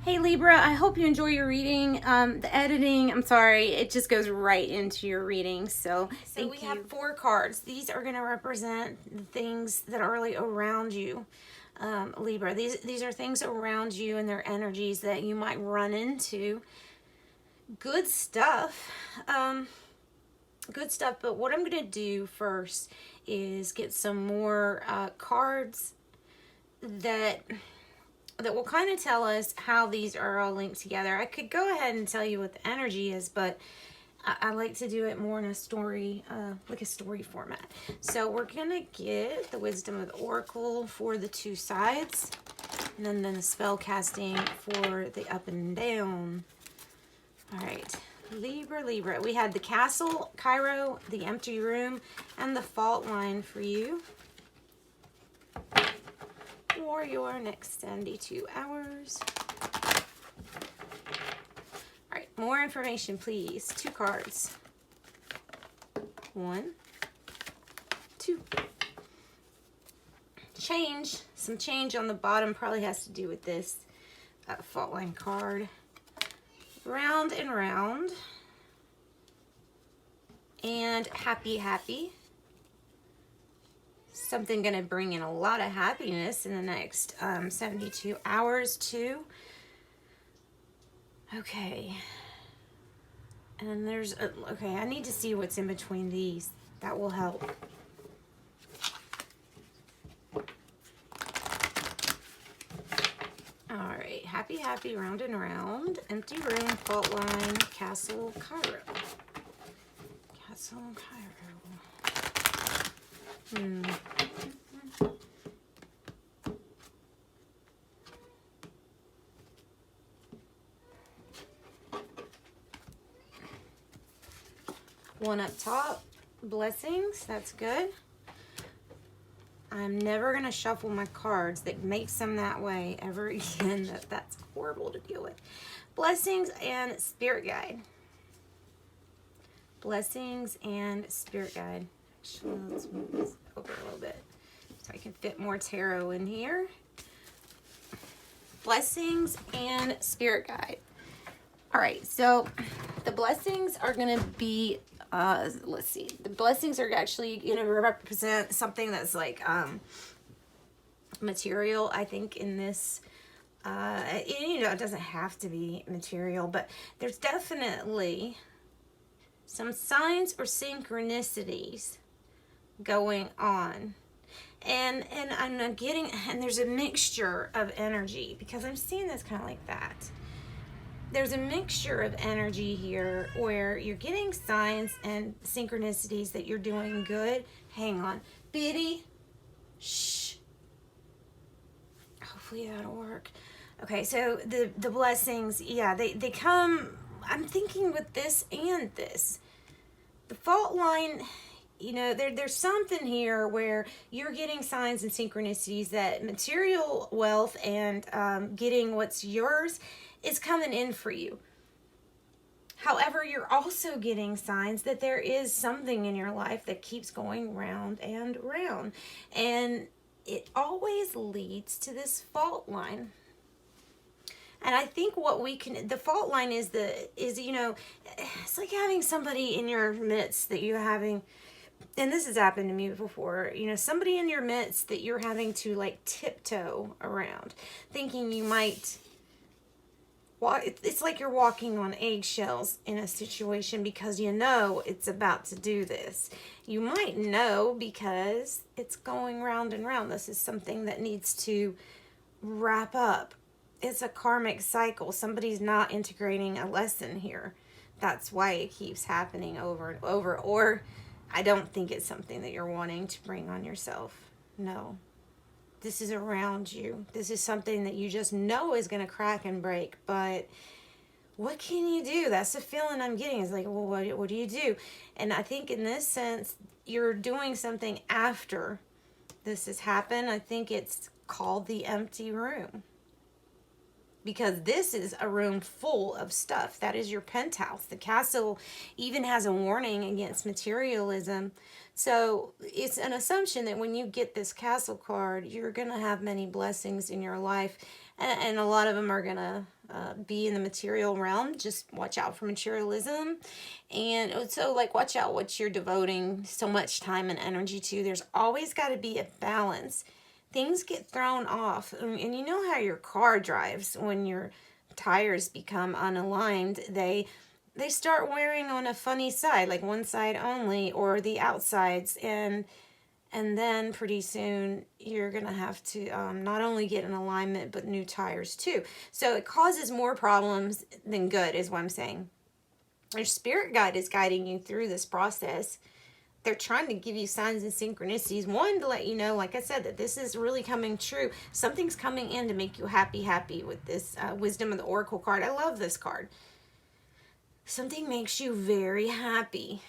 Hey Libra, I hope you enjoy your reading. The editing, I'm sorry, it just goes right into your reading. So we have 4 cards. These are going to represent the things that are really around you, Libra. These are things around you and their energies that you might run into. Good stuff. Good stuff. But what I'm going to do first is get some more cards that will kind of tell us how these are all linked together. I could go ahead and tell you what the energy is, but I like to do it more in a story, like a story format. So we're going to get the Wisdom of the Oracle for the 2 sides, and then the spell casting for the up and down. All right, Libra. We had the Castle, Cairo, the Empty Room, and the Fault Line for you for your next 72 hours. All right, more information, please. 2 cards. 1, 2. Change. Some change on the bottom probably has to do with this fault line card. Round and round. And happy. Something going to bring in a lot of happiness in the next 72 hours too. Okay. And there's okay, I need to see what's in between these. That will help. All right, happy, round and round. Empty room, fault line, Castle, Cairo. Castle, Cairo. One up top, blessings, that's good. I'm never going to shuffle my cards. That makes them that way ever again. That's horrible to deal with. Blessings and spirit guide. Blessings and spirit guide. Actually, let's move this over a little bit so I can fit more tarot in here. Blessings and spirit guide. All right, so the blessings are going to be, let's see. The blessings are actually going to represent something that's like material, I think, in this. It doesn't have to be material, but there's definitely some signs or synchronicities going on. And I'm getting, and there's a mixture of energy because I'm seeing this kind of like that. There's a mixture of energy here where you're getting signs and synchronicities that you're doing good. Hang on. Biddy. Shh. Hopefully that'll work. Okay, so the blessings, yeah, they come, I'm thinking with this and this. The fault line, there's something here where you're getting signs and synchronicities that material wealth and getting what's yours is coming in for you. However, you're also getting signs that there is something in your life that keeps going round and round. And it always leads to this fault line. And I think the fault line is it's like having somebody in your midst that you're having, and this has happened to me before, somebody in your midst that you're having to like tiptoe around, thinking you might walk. It's like you're walking on eggshells in a situation because it's about to do this. You might know because it's going round and round. This is something that needs to wrap up. It's a karmic cycle. Somebody's not integrating a lesson here. That's why it keeps happening over and over. Or I don't think it's something that you're wanting to bring on yourself. No. This is around you. This is something that you just know is going to crack and break. But what can you do? That's the feeling I'm getting. It's like, well, what do you do? And I think in this sense, you're doing something after this has happened. I think it's called the empty room. Because this is a room full of stuff. That is your penthouse. The castle even has a warning against materialism. So it's an assumption that when you get this castle card, you're going to have many blessings in your life. and a lot of them are going to be in the material realm. Just watch out for materialism. And so, like, watch out what you're devoting so much time and energy to. There's always got to be a balance. Things get thrown off. And you know how your car drives when your tires become unaligned. They start wearing on a funny side, like one side only, or the outsides, and then pretty soon you're going to have to not only get an alignment, but new tires too. So it causes more problems than good, is what I'm saying. Your spirit guide is guiding you through this process. They're trying to give you signs and synchronicities. One, to let you know, like I said, that this is really coming true. Something's coming in to make you happy with this Wisdom of the Oracle card. I love this card. Something makes you very happy.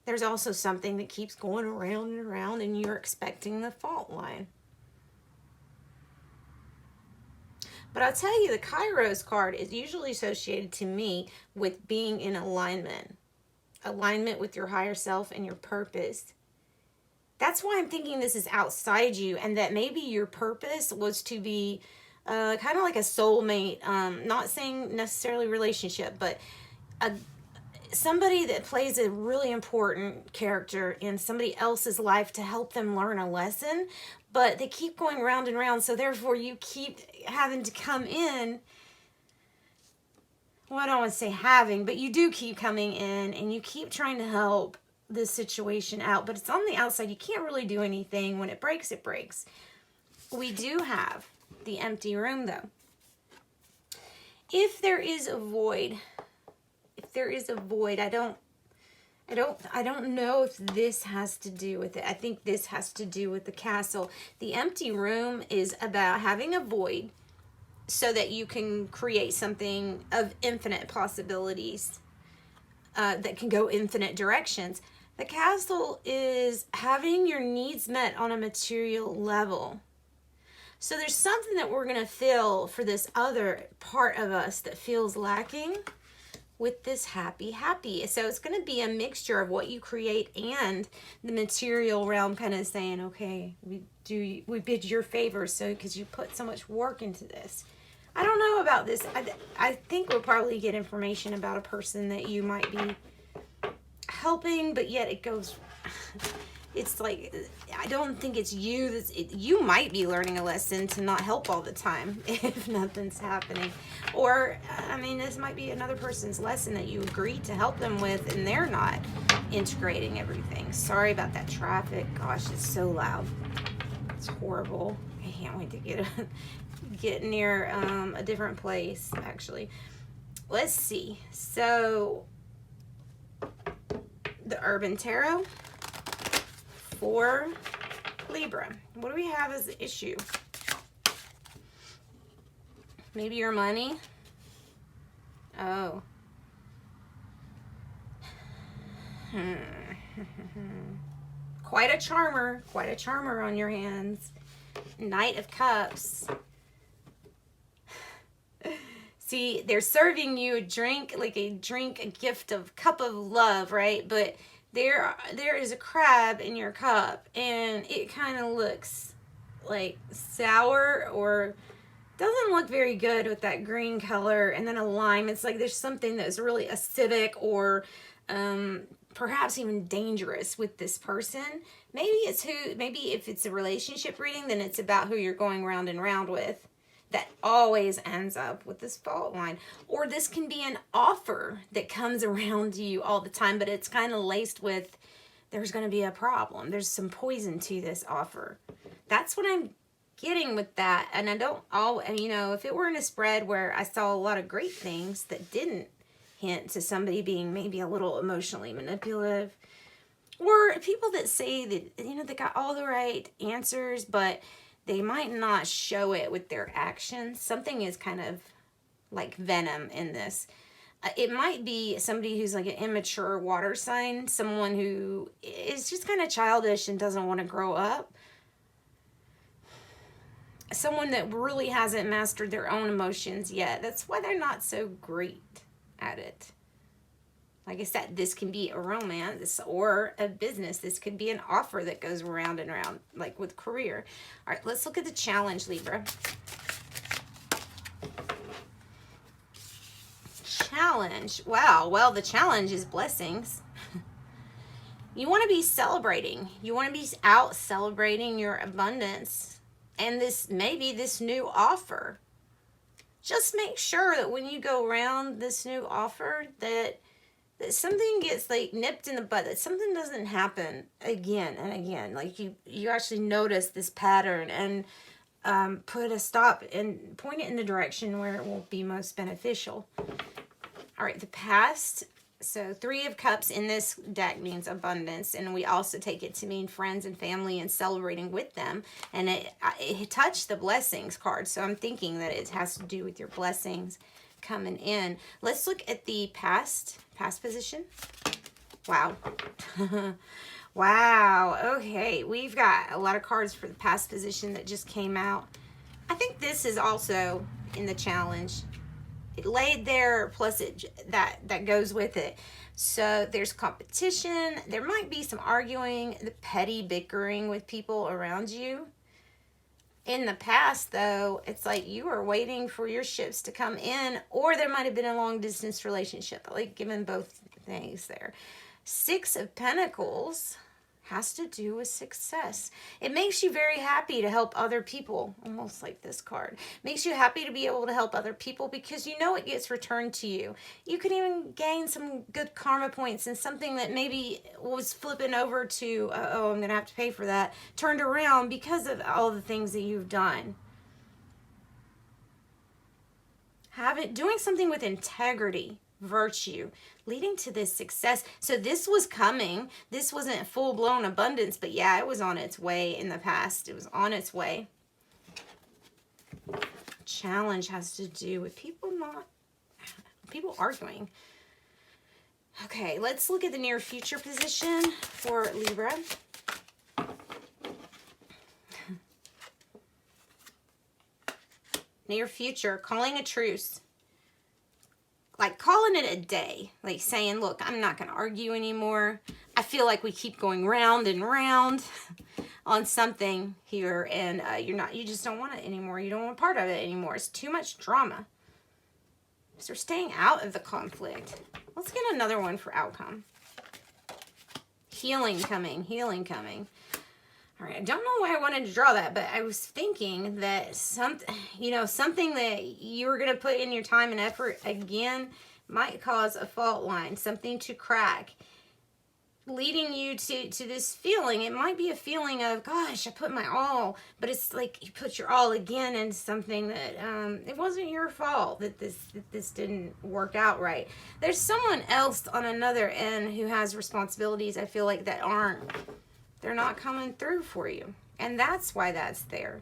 There's also something that keeps going around and around, and you're expecting the fault line. But I'll tell you, the Kairos card is usually associated to me with being in alignment. Alignment with your higher self and your purpose. That's why I'm thinking this is outside you, and that maybe your purpose was to be kind of like a soulmate. Not saying necessarily relationship, but somebody that plays a really important character in somebody else's life to help them learn a lesson, but they keep going round and round, so therefore you keep having to come in. Well, I don't want to say having, but you do keep coming in, and you keep trying to help this situation out, but it's on the outside. You can't really do anything. When it breaks, it breaks. We do have the empty room, though. If there is a void, I don't know if this has to do with it. I think this has to do with the castle. The empty room is about having a void so that you can create something of infinite possibilities that can go infinite directions. The castle is having your needs met on a material level. So there's something that we're going to feel for this other part of us that feels lacking with this happy. So it's going to be a mixture of what you create and the material realm kind of saying, okay, we bid your favor, so because you put so much work into this. I don't know about this. I think we'll probably get information about a person that you might be helping, but yet it goes, it's like, I don't think it's you. You might be learning a lesson to not help all the time if nothing's happening. Or, I mean, this might be another person's lesson that you agreed to help them with, and they're not integrating everything. Sorry about that traffic. Gosh, it's so loud. It's horrible. I can't wait to get near a different place, actually. Let's see. So, the Urban Tarot for Libra. What do we have as the issue? Maybe your money? Oh. Quite a charmer on your hands. Knight of Cups. See, they're serving you a drink, a gift of cup of love, right? But there is a crab in your cup, and it kind of looks like sour, or doesn't look very good with that green color, and then a lime. It's like there's something that's really acidic, or perhaps even dangerous with this person. Maybe if it's a relationship reading, then it's about who you're going round and round with. That always ends up with this fault line. Or this can be an offer that comes around you all the time, but it's kind of laced with, there's going to be a problem. There's some poison to this offer. That's what I'm getting with that. And if it were in a spread where I saw a lot of great things that didn't hint to somebody being maybe a little emotionally manipulative, or people that say that, they got all the right answers, but they might not show it with their actions. Something is kind of like venom in this. It might be somebody who's like an immature water sign, someone who is just kind of childish and doesn't want to grow up. Someone that really hasn't mastered their own emotions yet. That's why they're not so great at it. Like I said, this can be a romance or a business. This could be an offer that goes round and round, like with career. All right, let's look at the challenge, Libra. challenge. Wow, well, the challenge is blessings. You want to be celebrating. You want to be out celebrating your abundance and maybe this new offer. Just make sure that when you go around this new offer that something gets like nipped in the bud, that something doesn't happen again and again. Like you actually notice this pattern and put a stop and point it in the direction where it will be most beneficial. All right, the past. So 3 of Cups in this deck means abundance, and we also take it to mean friends and family and celebrating with them. And it touched the blessings card, so I'm thinking that it has to do with your blessings coming in. Let's look at the past position. Wow. Wow. Okay, we've got a lot of cards for the past position that just came out. I think this is also in the challenge. It laid there, plus that goes with it. So there's competition. There might be some arguing, the petty bickering with people around you. In the past, though, it's like you were waiting for your ships to come in, or there might have been a long distance relationship. I like giving both things there. 6 of Pentacles has to do with success. It makes you very happy to help other people, almost like this card. Makes you happy to be able to help other people because you know it gets returned to you. You can even gain some good karma points, and something that maybe was flipping over to, oh, I'm going to have to pay for that, turned around because of all the things that you've done. Doing something with integrity, virtue, leading to this success. So this was coming. This wasn't full-blown abundance, but yeah, it was on its way in the past. It was on its way. Challenge has to do with people arguing. Okay, let's look at the near future position for Libra. Near future, calling a truce. Like calling it a day, like saying, look, I'm not going to argue anymore. I feel like we keep going round and round on something here, and you just don't want it anymore. You don't want part of it anymore. It's too much drama. So we're staying out of the conflict. Let's get another one for outcome. Healing coming, healing coming. All right, I don't know why I wanted to draw that, but I was thinking that something that you were going to put in your time and effort again might cause a fault line, something to crack, leading you to this feeling. It might be a feeling of, gosh, I put my all, but it's like you put your all again into something that it wasn't your fault that this didn't work out right. There's someone else on another end who has responsibilities, I feel like, they're not coming through for you. And that's why that's there.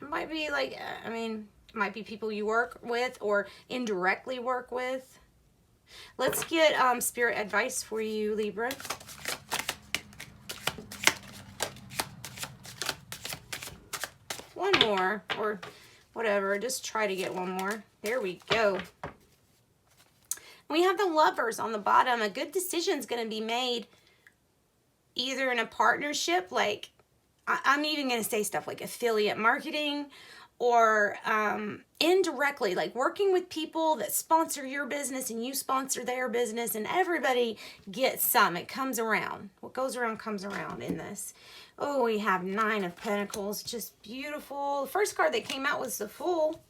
It might be like, it might be people you work with or indirectly work with. Let's get spirit advice for you, Libra. One more, or whatever. Just try to get one more. There we go. We have the Lovers on the bottom. A good decision is going to be made either in a partnership, like I'm even going to say stuff like affiliate marketing, or indirectly, like working with people that sponsor your business and you sponsor their business, and everybody gets some. It comes around. What goes around comes around in this. Oh, we have 9 of Pentacles. Just beautiful. The first card that came out was the Fool.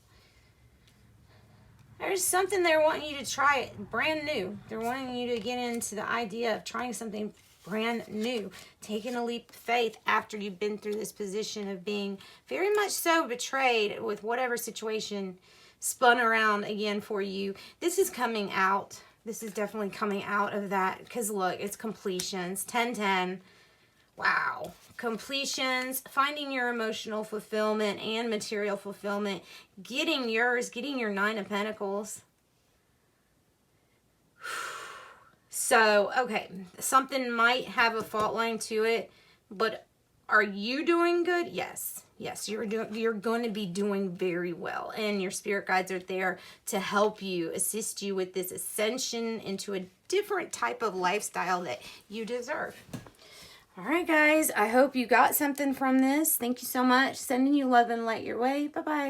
There's something they're wanting you to try it brand new. They're wanting you to get into the idea of trying something brand new, taking a leap of faith after you've been through this position of being very much so betrayed with whatever situation spun around again for you. This is coming out. This is definitely coming out of that, because look, it's completions. 10-10. Wow. Completions, finding your emotional fulfillment and material fulfillment, getting yours, getting your 9 of Pentacles. So, okay, something might have a fault line to it, but are you doing good? Yes. Yes, you're going to be doing very well, and your spirit guides are there to help you, assist you with this ascension into a different type of lifestyle that you deserve. All right, guys, I hope you got something from this. Thank you so much. Sending you love and light your way. Bye-bye.